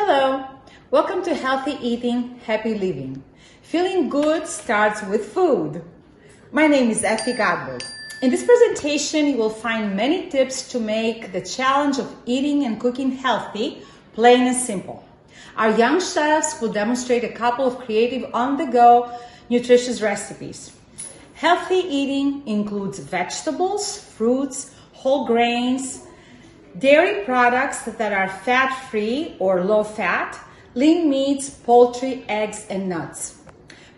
Hello, welcome to Healthy Eating, Happy Living. Feeling good starts with food. My name is FIBCO. In this presentation, you will find many tips to make the challenge of eating and cooking healthy, plain and simple. Our young chefs will demonstrate a couple of creative on-the-go nutritious recipes. Healthy eating includes vegetables, fruits, whole grains, dairy products that are fat-free or low-fat, lean meats, poultry, eggs, and nuts.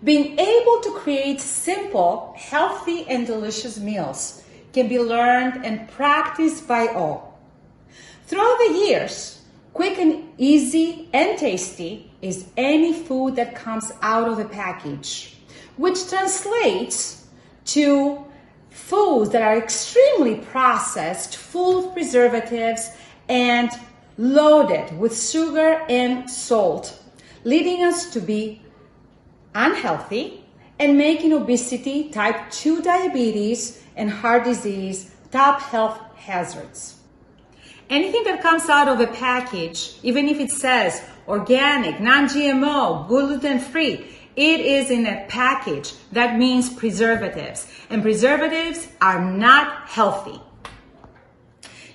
Being able to create simple, healthy, and delicious meals can be learned and practiced by all. Throughout the years, quick and easy and tasty is any food that comes out of a package, which translates to foods that are extremely processed, full of preservatives, and loaded with sugar and salt, leading us to be unhealthy and making obesity, type 2 diabetes, and heart disease top health hazards. Anything that comes out of a package, even if it says organic, non-GMO, gluten-free, it is in a package. That means preservatives, and preservatives are not healthy.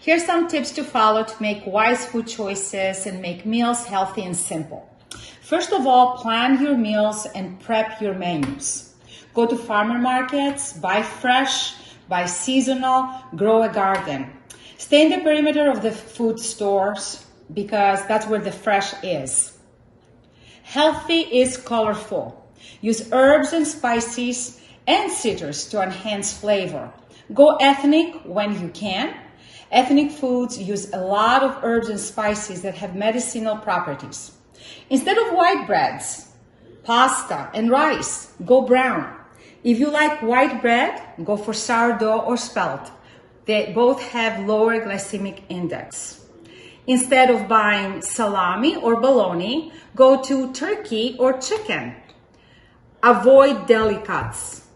Here's some tips to follow to make wise food choices and make meals healthy and simple. First of all, plan your meals and prep your menus. Go to farmer markets, buy fresh, buy seasonal, grow a garden. Stay in the perimeter of the food stores because that's where the fresh is. Healthy is colorful. Use herbs and spices and citrus to enhance flavor. Go ethnic when you can. Ethnic foods use a lot of herbs and spices that have medicinal properties. Instead of white breads, pasta, and rice, go brown. If you like white bread, go for sourdough or spelt. They both have lower glycemic index. Instead of buying salami or bologna, go to turkey or chicken. Avoid deli cuts.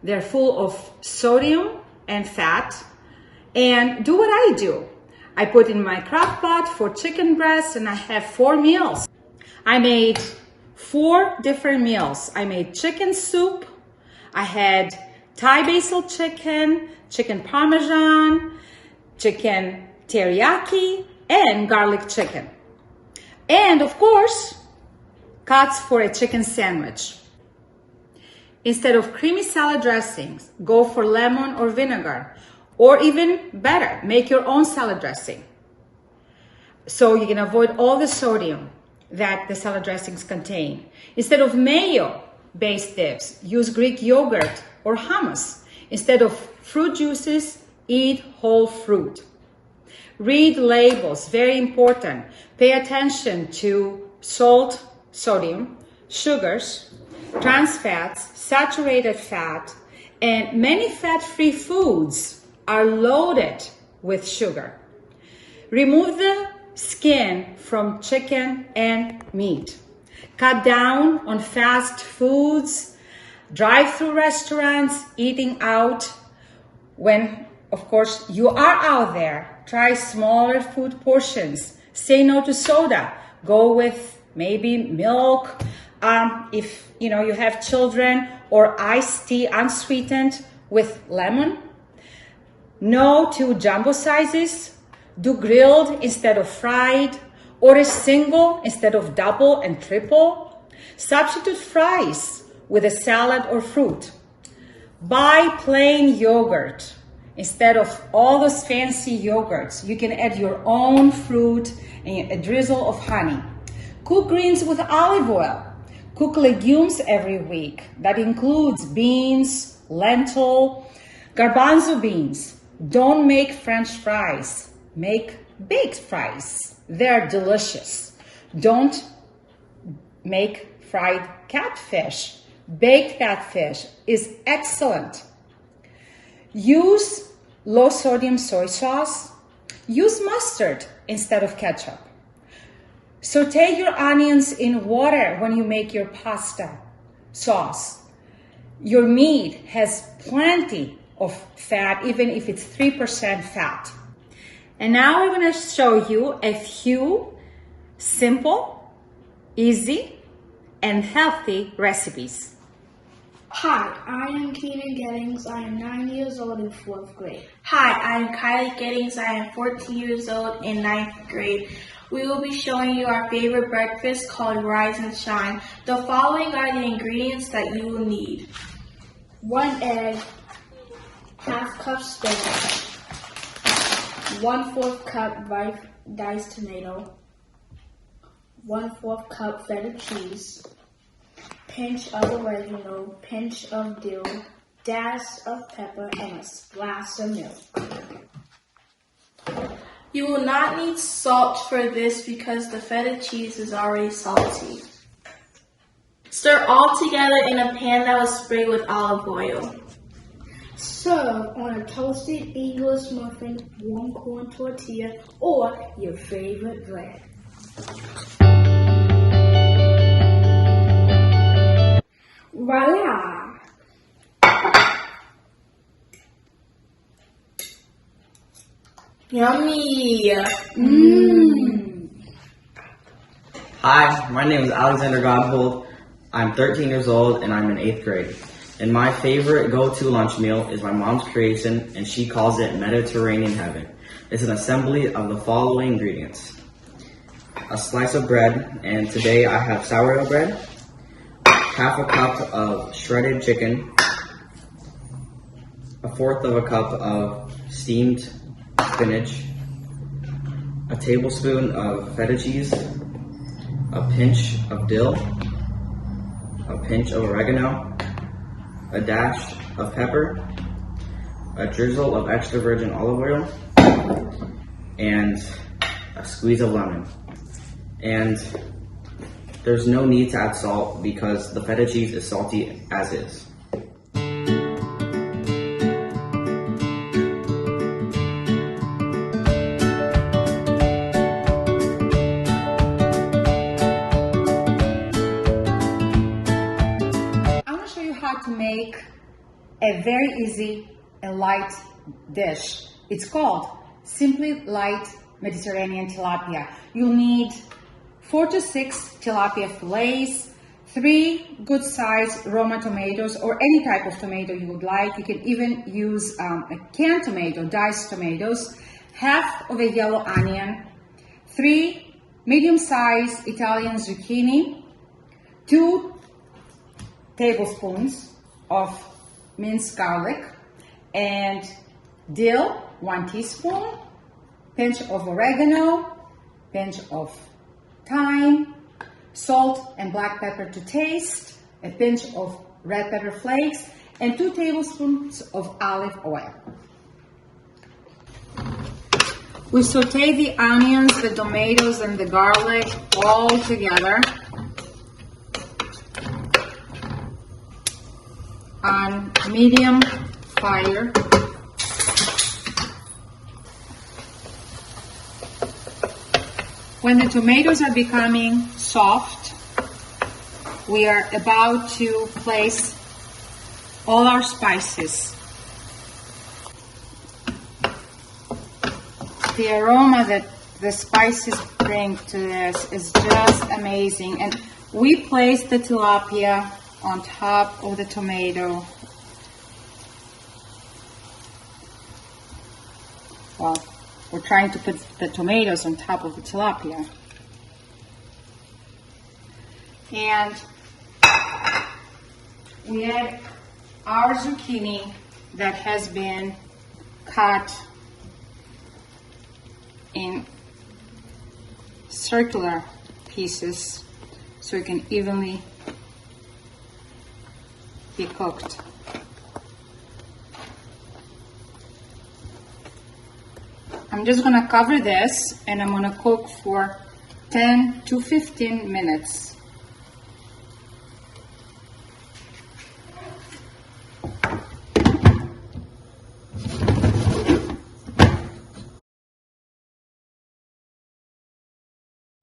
They're full of sodium and fat. And do what I do. I put in my crock pot for chicken breast and I have 4 meals. I made 4 different meals. I made chicken soup. I had Thai basil chicken, chicken parmesan, chicken teriyaki, and garlic chicken. And of course, cuts for a chicken sandwich. Instead of creamy salad dressings, go for lemon or vinegar. Or even better, make your own salad dressing. So you can avoid all the sodium that the salad dressings contain. Instead of mayo-based dips, use Greek yogurt or hummus. Instead of fruit juices, eat whole fruit. Read labels, very important. Pay attention to salt, sodium, sugars, trans fats, saturated fat, and many fat-free foods are loaded with sugar. Remove the skin from chicken and meat. Cut down on fast foods, drive-through restaurants, eating out. When, of course, you are out there, try smaller food portions. Say no to soda. Go with maybe milk. If you have children, or iced tea unsweetened with lemon. No to jumbo sizes. Do grilled instead of fried. Order single instead of double and triple. Substitute fries with a salad or fruit. Buy plain yogurt. Instead of all those fancy yogurts, you can add your own fruit and a drizzle of honey. Cook greens with olive oil. Cook legumes every week. That includes beans, lentil, garbanzo beans. Don't make French fries. Make baked fries. They're delicious. Don't make fried catfish. Baked catfish is excellent. Use low sodium soy sauce. Use mustard instead of ketchup. Saute your onions in water when you make your pasta sauce. Your meat has plenty of fat, even if it's 3% fat. And now I'm going to show you a few simple easy, and healthy recipes. Hi, I am Keenan Gettings. I am 9 years old in 4th grade. Hi, I'm Kylie Gettings. I am 14 years old in 9th grade. We will be showing you our favorite breakfast called Rise and Shine. The following are the ingredients that you will need. 1 egg, half cup spinach, 1/4 cup diced tomato, 1/4 cup feta cheese, pinch of oregano, pinch of dill, dash of pepper, and a glass of milk. You will not need salt for this because the feta cheese is already salty. Stir all together in a pan that was sprayed with olive oil. Serve on a toasted English muffin, warm corn tortilla, or your favorite bread. Voila! Yummy! Hi, my name is Alexander Godbold. I'm 13 years old and I'm in 8th grade. And my favorite go-to lunch meal is my mom's creation, and she calls it Mediterranean Heaven. It's an assembly of the following ingredients: a slice of bread, and today I have sourdough bread, half a cup of shredded chicken, 1/4 of a cup of steamed spinach, a tablespoon of feta cheese, a pinch of dill, a pinch of oregano, a dash of pepper, a drizzle of extra virgin olive oil, and a squeeze of lemon. And there's no need to add salt because the feta cheese is salty as is. How to make a very easy and light dish. It's called Simply Light Mediterranean Tilapia. You'll need 4 to 6 tilapia fillets, 3 good sized Roma tomatoes or any type of tomato you would like. You can even use a canned tomato, diced tomatoes, half of a yellow onion, 3 medium sized Italian zucchini, 2 tablespoons of minced garlic, and dill, 1 teaspoon, pinch of oregano, pinch of thyme, salt and black pepper to taste, a pinch of red pepper flakes, and 2 tablespoons of olive oil. We saute the onions, the tomatoes, and the garlic all together on medium fire. When the tomatoes are becoming soft, we are about to place all our spices. The aroma that the spices bring to this is just amazing. And we place the tilapia on top of the tomato. Well, we're trying to put the tomatoes on top of the tilapia. And we add our zucchini that has been cut in circular pieces so it can evenly be cooked. I'm just gonna cover this and I'm gonna cook for 10 to 15 minutes.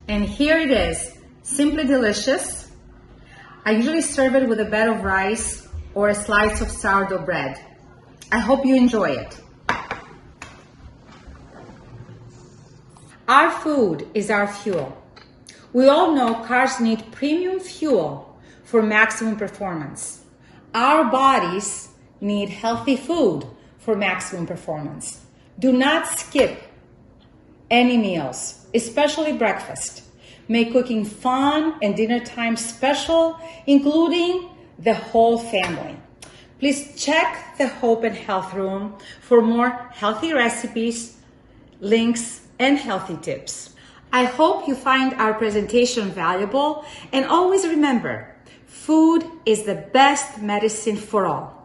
And here it is, simply delicious. I usually serve it with a bed of rice or a slice of sourdough bread. I hope you enjoy it. Our food is our fuel. We all know cars need premium fuel for maximum performance. Our bodies need healthy food for maximum performance. Do not skip any meals, especially breakfast. Make cooking fun and dinner time special, including the whole family. Please check the Hope and Health Room for more healthy recipes, links, and healthy tips. I hope you find our presentation valuable, and always remember, food is the best medicine for all.